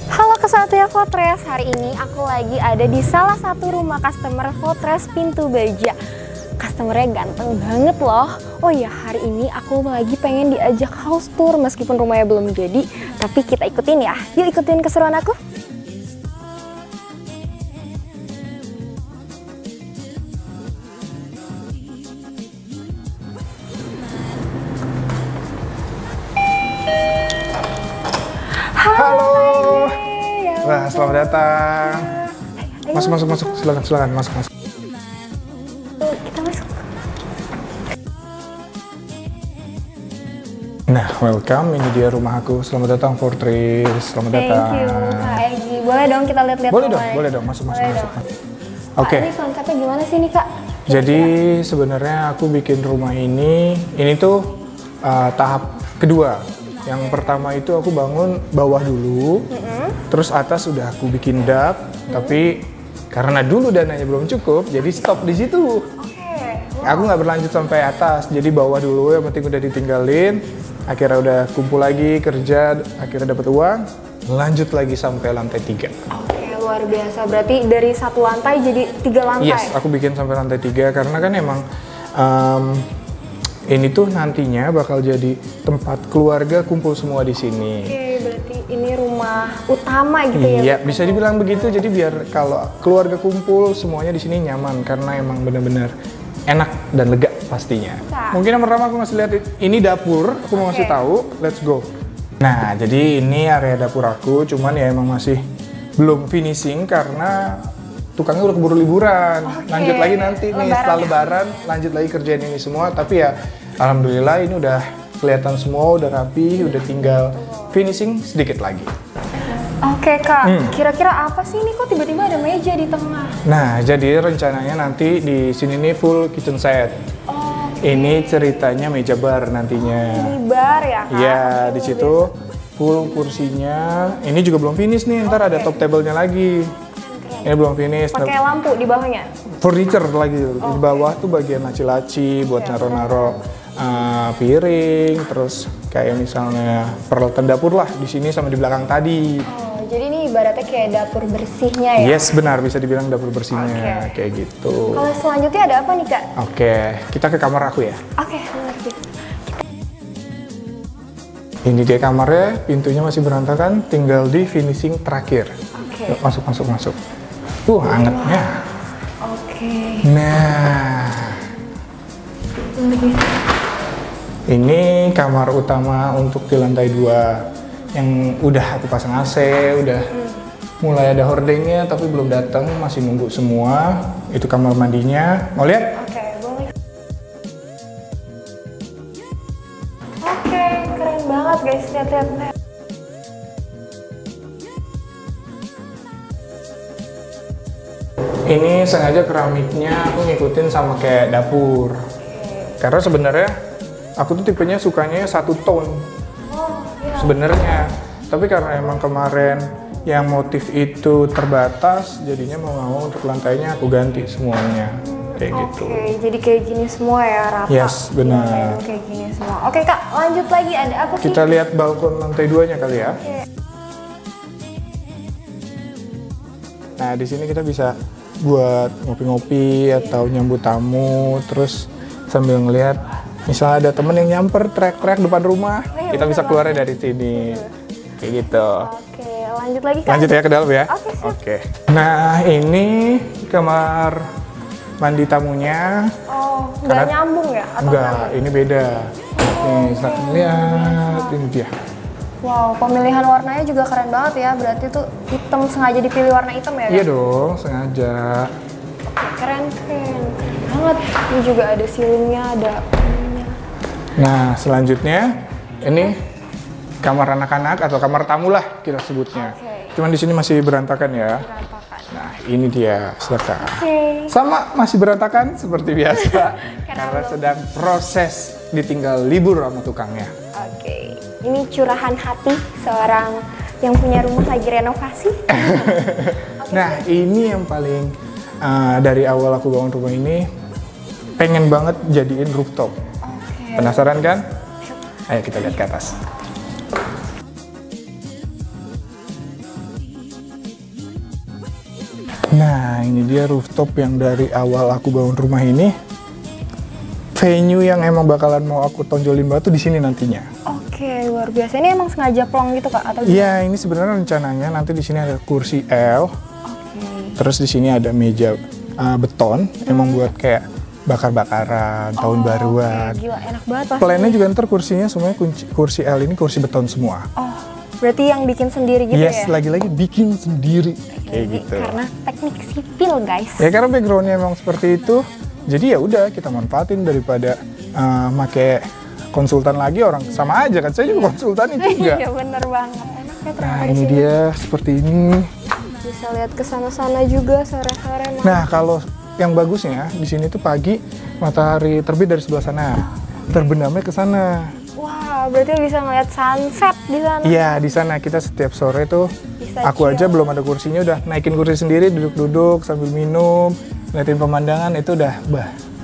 Halo Kesatria Fortress, hari ini aku lagi ada di salah satu rumah customer Fortress Pintu Baja. Customernya ganteng banget loh. Oh iya, hari ini aku lagi pengen diajak house tour meskipun rumahnya belum jadi, tapi kita ikutin ya. Yuk ikutin keseruan aku. Halo. Wah, selamat datang. Masuk. Silakan masuk. Kita masuk. Nah, welcome. Ini dia rumah aku. Selamat datang Fortress. Selamat datang. Thank you, Kak Egi. Boleh dong kita lihat-lihat rumahnya? Boleh dong. Masuk. Boleh dong. Oke. Ini konsepnya gimana sih nih, Kak? Jadi sebenarnya aku bikin rumah ini tuh tahap kedua. Yang pertama itu aku bangun bawah dulu, terus atas sudah aku bikin dak, tapi karena dulu dananya belum cukup, jadi stop di situ. Aku nggak berlanjut sampai atas, jadi bawah dulu, yang penting udah ditinggalin. Akhirnya udah kumpul lagi, kerja, akhirnya dapat uang, lanjut lagi sampai lantai 3. Oke, luar biasa. Berarti dari satu lantai jadi 3 lantai? Yes, aku bikin sampai lantai 3 karena kan emang ini tuh nantinya bakal jadi tempat keluarga kumpul semua di sini. Oke, berarti ini rumah utama gitu ya? Iya, bisa dibilang begitu. Jadi biar kalau keluarga kumpul semuanya di sini nyaman karena emang bener-bener enak dan lega pastinya. Mungkin yang pertama aku ngasih lihat ini dapur. Aku mau ngasih tahu. Let's go. Nah, jadi ini area dapur aku. Cuman ya emang masih belum finishing karena tukangnya udah keburu liburan. Lanjut lagi nanti nih setelah lebaran, lanjut lagi kerjain ini semua. Tapi ya alhamdulillah ini udah kelihatan semua, udah rapi, udah tinggal finishing sedikit lagi. Oke Kak, kira-kira apa sih ini kok tiba-tiba ada meja di tengah? Nah, jadi rencananya nanti di sini nih full kitchen set. Ini ceritanya meja bar nantinya. Ini bar ya Kak? Iya, di situ full kursinya. Ini juga belum finish nih, ntar ada top table-nya lagi. Ini belum finish. Pakai lampu di bawahnya? Furniture lagi. Di bawah tuh bagian laci-laci buat naro-naro piring, terus kayak misalnya peralatan dapur lah di sini sama di belakang tadi. Oh, jadi ini ibaratnya kayak dapur bersihnya ya? Yes, benar, bisa dibilang dapur bersihnya kayak gitu. Kalau selanjutnya ada apa nih Kak? Oke, kita ke kamar aku ya. Oke, mengerti. Ini dia kamarnya, pintunya masih berantakan, tinggal di finishing terakhir. Oke. Masuk. Angetnya. Oke. Nah, ini kamar utama untuk di lantai 2 yang udah aku pasang AC, udah mulai ada hordengnya tapi belum datang, masih nunggu semua. Itu kamar mandinya. Mau lihat? Oke, boleh. Oke, keren banget guys, lihat. Ini sengaja keramiknya aku ngikutin sama kayak dapur. Karena sebenarnya aku tuh tipenya sukanya satu tone. Sebenarnya. Tapi karena emang kemarin yang motif itu terbatas, jadinya mau nggak mau untuk lantainya aku ganti semuanya. Kayak gitu. Oke, jadi kayak gini semua ya, rata. Yes, benar. Kayak gini semua. Oke Kak, lanjut lagi, ada apa sih? Kita lihat balkon lantai 2-nya kali ya. Oke. Nah, di sini kita bisa buat ngopi-ngopi atau nyambut tamu, terus sambil ngelihat misalnya ada temen yang nyamper teriak-teriak depan rumah, kita bisa keluarnya dari sini. Kayak gitu. Oke, lanjut lagi Kak. Lanjut ya ke dalam ya. Oke, siap. Oke. Nah, ini kamar mandi tamunya. Oh, nggak nyambung ya? Atau Enggak, nyambung? ini beda. Nih, silakan lihat, ini dia. Wow, pemilihan warnanya juga keren banget ya. Berarti tuh hitam, sengaja dipilih warna hitam ya? Iya dong, sengaja. Oke, keren banget. Ini juga ada ceilingnya, ada ininya. Nah, selanjutnya ini kamar anak-anak atau kamar tamu lah kita sebutnya. Cuman di sini masih berantakan ya. Nah, ini dia, silakan. Sama masih berantakan seperti biasa karena sedang proses ditinggal libur sama tukangnya. Oke, ini curahan hati seorang yang punya rumah lagi renovasi. Nah, ini yang paling dari awal aku bangun rumah ini pengen banget jadiin rooftop. Penasaran kan? Ayo kita lihat ke atas. Nah, ini dia rooftop yang dari awal aku bangun rumah ini. Venue yang emang bakalan mau aku tonjolin batu di sini nantinya. Oke, luar biasa. Ini emang sengaja plong gitu Kak atau gimana? Iya, ini sebenarnya rencananya nanti di sini ada kursi L. Terus di sini ada meja beton, emang buat kayak bakar-bakaran, tahun baruan. Gila, enak banget pasti. Plannya juga ntar kursinya semuanya kursi L ini kursi beton semua. Oh, berarti yang bikin sendiri gitu Yes, ya? lagi-lagi bikin sendiri. Kayak gitu. Karena teknik sipil guys. Ya karena backgroundnya emang seperti itu, jadi ya udah kita manfaatin daripada make konsultan lagi, orang sama aja kan, saya juga konsultan juga. Iya bener banget. Enaknya Nah ternyata di ini sini. dia seperti ini. Bisa lihat ke sana-sana juga sore-sore. Nah kalau yang bagusnya di sini tuh pagi matahari terbit dari sebelah sana, terbenamnya ke sana. Wah, berarti bisa ngeliat sunset di sana. Iya di sana kita setiap sore tuh. Bisa Aku chill. aja belum ada kursinya udah naikin kursi sendiri, duduk-duduk sambil minum, ngeliatin pemandangan itu udah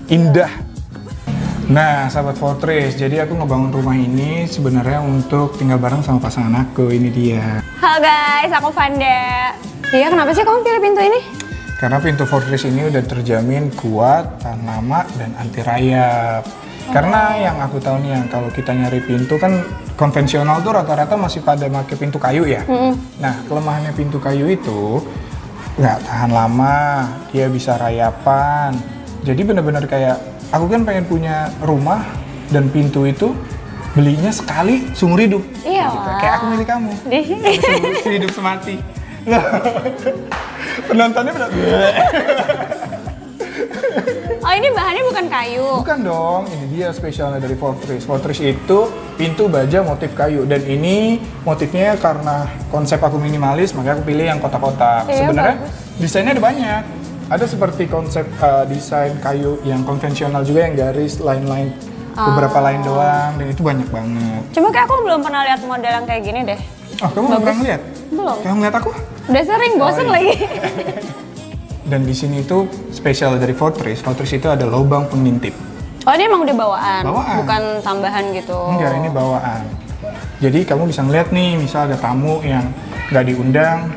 indah. Nah, sahabat Fortress, jadi aku ngebangun rumah ini sebenarnya untuk tinggal bareng sama pasangan aku. Ini dia. Halo guys, aku Vanda. Iya, kenapa sih kamu pilih pintu ini? Karena pintu Fortress ini udah terjamin kuat, tahan lama, dan anti rayap. Karena yang aku tahu nih, yang kalau kita nyari pintu kan konvensional tuh rata-rata masih pada pakai pintu kayu ya. Nah, kelemahannya pintu kayu itu nggak tahan lama, dia bisa rayapan. Jadi bener-bener kayak, aku kan pengen punya rumah dan pintu itu belinya sekali seumur hidup. Iya. Gitu. Kayak aku milik kamu. Sehidup semati. Penontonnya bener. Oh, ini bahannya bukan kayu. Bukan dong, ini dia spesialnya dari Fortress. Fortress itu pintu baja motif kayu, dan ini motifnya karena konsep aku minimalis, makanya aku pilih yang kotak-kotak. Iya, Sebenarnya bagus. desainnya ada banyak. Ada seperti konsep desain kayu yang konvensional juga, yang garis line-line beberapa line doang, dan itu banyak banget. Cuma kayak aku belum pernah lihat model yang kayak gini deh. Oh, kamu belum pernah ngeliat? Belum. Kamu ngeliat aku? Udah sering, bosen iya. lagi. Dan di sini itu spesial dari Fortress. Fortress itu ada lubang pengintip. Oh, ini emang udah bawaan? Bawaan. Bukan tambahan gitu? Enggak, ini bawaan. Jadi kamu bisa ngeliat nih, misal ada tamu yang nggak diundang,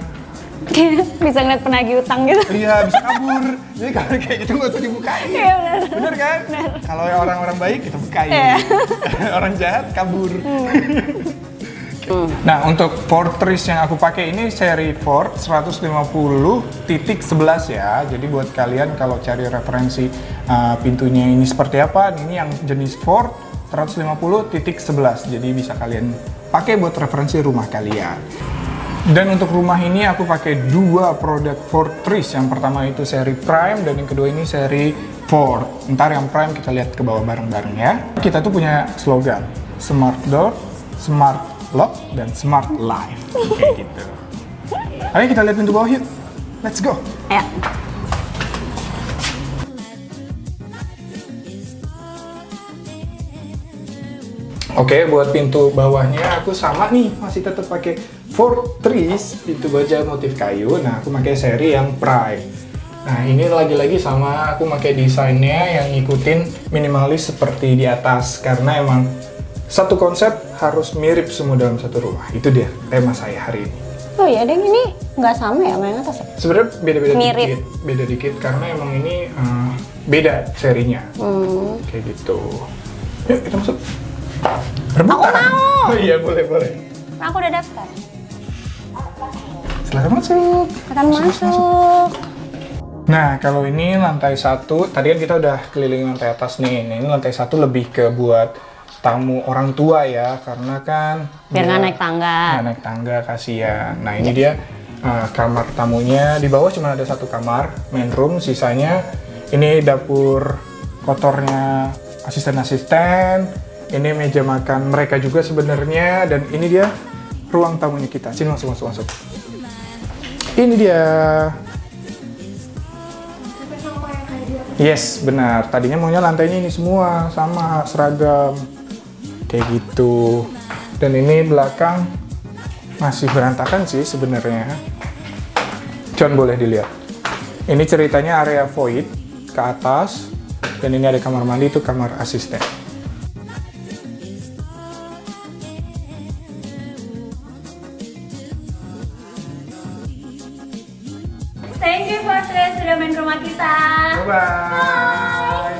Bisa ngeliat penagih utang gitu. iya bisa kabur. Jadi kalau kayak gitu nggak usah dibukain. Iya, bener. Bener kan? Kalau orang-orang baik kita bukain. Iya. Orang jahat kabur. Nah, untuk Fortress yang aku pakai ini seri Ford 150.11 ya. Jadi buat kalian kalau cari referensi pintunya ini seperti apa, ini yang jenis Ford 150.11. Jadi bisa kalian pakai buat referensi rumah kalian. Dan untuk rumah ini aku pakai dua produk Fortress. Yang pertama itu seri Prime dan yang kedua ini seri Ford. Ntar yang Prime kita lihat ke bawah bareng-bareng ya. Kita tuh punya slogan Smart Door, Smart Lock, dan Smart Life. Kayak gitu. Ayo kita lihat pintu bawah yuk. Let's go. Ya. Oke, buat pintu bawahnya aku sama nih, masih tetap pakai Fortress pintu baja motif kayu. Nah, aku pakai seri yang Prime. Nah, ini lagi-lagi sama aku pakai desainnya yang ngikutin minimalis seperti di atas, karena emang satu konsep harus mirip semua dalam satu rumah. Itu dia tema saya hari ini. Oh iya, Deng, ini nggak sama ya sama yang atas ya? Sebenarnya beda-beda Mirip. dikit, beda dikit karena emang ini beda serinya. Kayak gitu. Yuk kita masuk. Rebutan. Aku mau. Oh iya, boleh. Nah, aku udah daftar. Silahkan masuk. Akan masuk. Nah, kalau ini lantai 1, tadi kan kita udah keliling lantai atas nih. Nah, ini lantai 1 lebih ke buat tamu orang tua ya, karena kan Biar nggak naik tangga. Nggak naik tangga, kasihan. Nah, ini dia kamar tamunya. Di bawah cuma ada satu kamar, main room. Sisanya ini dapur kotornya asisten-asisten. Ini meja makan mereka juga sebenarnya, dan ini dia ruang tamunya kita. Sini masuk. Ini dia. Yes, benar. Tadinya maunya lantainya ini semua sama seragam kayak gitu. Dan ini belakang masih berantakan sih sebenarnya. John boleh dilihat. Ini ceritanya area void ke atas, dan ini ada kamar mandi, itu kamar asisten. Thank you Fortress sudah main ke rumah kita. Bye-bye.